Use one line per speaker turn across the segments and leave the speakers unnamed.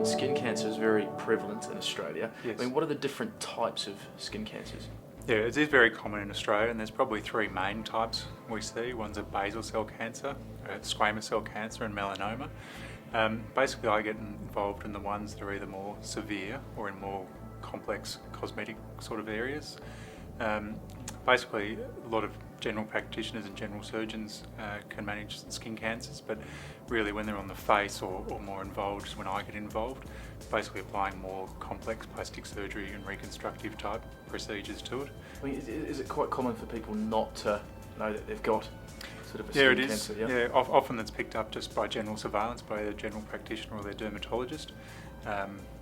skin cancer is very prevalent in Australia.
Yes.
I mean, what are the different types of skin cancers?
Yeah, it is very common in Australia, and there's probably three main types we see. One's a basal cell cancer, squamous cell cancer, and melanoma. Basically, I get involved in the ones that are either more severe or in more complex cosmetic sort of areas. Basically, a lot of general practitioners and general surgeons can manage skin cancers, but really when they're on the face or more involved is when I get involved, basically applying more complex plastic surgery and reconstructive type procedures to it.
I mean, is it quite common for people not to know that they've got sort of a
Yeah,
skin
it is.
cancer?
Yeah, often that's picked up just by general surveillance by their general practitioner or their dermatologist.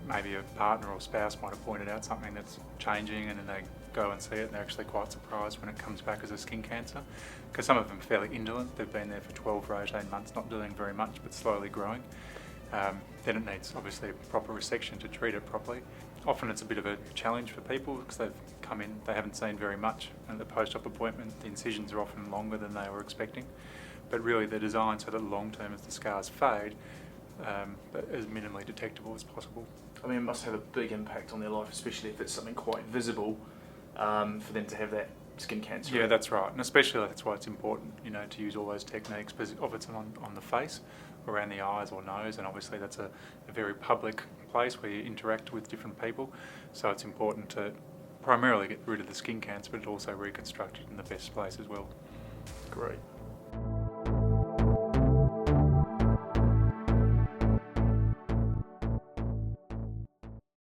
Maybe a partner or spouse might have pointed out something that's changing, and then they go and see it and they're actually quite surprised when it comes back as a skin cancer, because some of them are fairly indolent. They've been there for 12 or 18 months, not doing very much but slowly growing. Then it needs obviously a proper resection to treat it properly. Often it's a bit of a challenge for people because they've come in, they haven't seen very much at the post-op appointment. The incisions are often longer than they were expecting, but really they're designed so that long term as the scars fade, as minimally detectable as possible.
I mean, it must have a big impact on their life, especially if it's something quite visible, for them to have that skin cancer.
Yeah, that's right, and especially that's why it's important, to use all those techniques, because if it's on the face, around the eyes or nose, and obviously that's a very public place where you interact with different people, so it's important to primarily get rid of the skin cancer, but also reconstruct it in the best place as well.
Great.